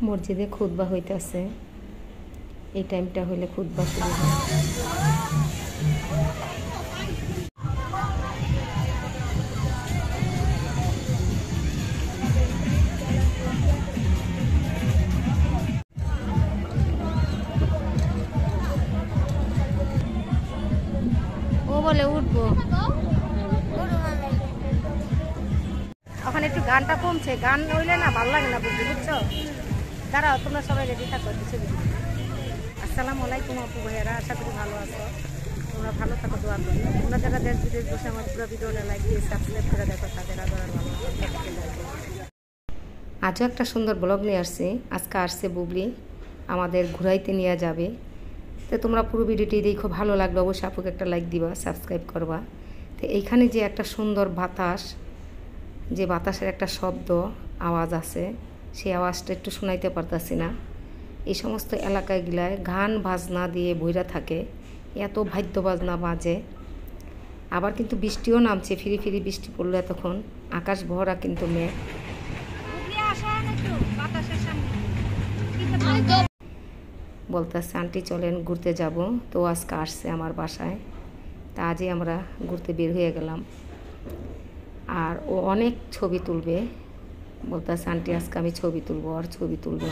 মসজিদে খুতবা হইতাছে। এই টাইমটা হইলে খুতবা শুরু হয়। ও বলে উঠবো, ওখানে একটু গানটা কমছে, গান হইলে না ভালো লাগে না, বুঝছো? দাঁড়াও, তোমরা সবাই রেডি থাকো ছবি। আসসালামু আলাইকুম আপু ভাইয়ারা, আশা করি ভালো আছো। তোমরা ভালো থাকো, দোয়া করি। তোমরা যারা দেশ বিদেশ বসে আমার পুরো ভিডিওটা লাইক দিয়ে সাবস্ক্রাইব করে দেখো, তাদের আদর ভালো। আজও একটা সুন্দর ব্লগ নিয়ে আসছি। আজকে আসছে বুবলি, আমাদের ঘুরাইতে নিয়ে যাবে। তো তোমরা পুরো ভিডিওটি দেখো, ভালো লাগলো অবশ্যই আপুকে একটা লাইক দিবা, সাবস্ক্রাইব করবা। তো এইখানে যে একটা সুন্দর বাতাস, যে বাতাসের একটা শব্দ আওয়াজ আছে, সেই আওয়াজটা একটু শোনাইতে পারতাছি না। এই সমস্ত এলাকাগুলায় গান বাজনা দিয়ে বইরা থাকে, এত বাদ্য বাজনা বাজে। আবার কিন্তু বৃষ্টিও নামছে, ফিরি ফিরি বৃষ্টি পড়লো এতক্ষণ, আকাশ ভরা কিন্তু মেঘ। বলতেছে আন্টি চলেন ঘুরতে যাব। তো আজকে আসছে আমার বাসায়, তা আজই আমরা ঘুরতে বের হয়ে গেলাম। আর ও অনেক ছবি তুলবে, বলতেছে আন্টি আজকে আমি ছবি তুলবো, আর ছবি তুলবো।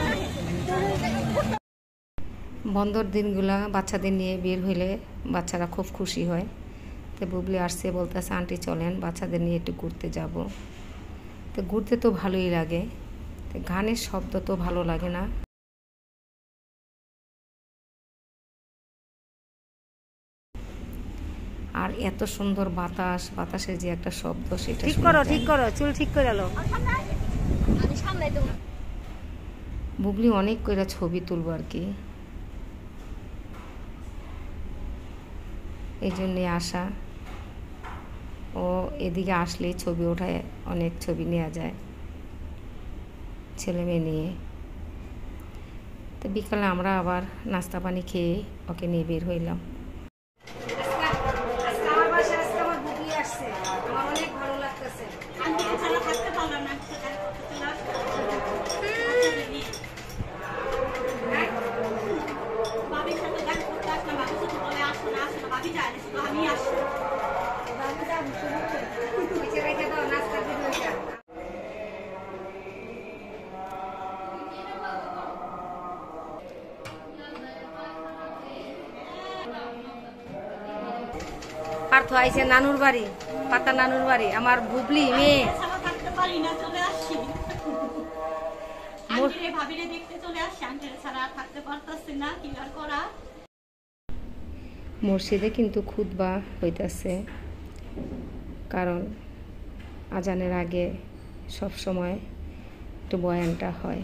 বন্ধর দিনগুলা বাচ্চাদের নিয়ে বের হইলে বাচ্চারা খুব খুশি হয়। তো বুবলি আসছে, বলতেছে আন্টি চলেন বাচ্চাদের নিয়ে একটু ঘুরতে যাব। তো ঘুরতে তো ভালোই লাগে, তো গানের শব্দ তো ভালো লাগে না। আর এত সুন্দর বাতাস, বাতাসের যে একটা শব্দ, সেটা ঠিক করো, ঠিক করো, চুল ঠিক করে এলো। বুবলি অনেক কইরা ছবি তুলবো আর কি, এই জন্যে আসা। ও এদিকে আসলে ছবি ওঠায়, অনেক ছবি নেওয়া যায় ছেলে মেয়ে নিয়ে। তো বিকালে আমরা আবার নাস্তা পানি খেয়ে ওকে নিয়ে বের হইলাম। পার্থ আইছে নানুর বাড়ি, পাতা নানুর বাড়ি, আমার বুবলি মেয়ে। মসজিদে কিন্তু খুতবা হইতাছে, কারণ আজানের আগে সব সময় একটু বয়ানটা হয়।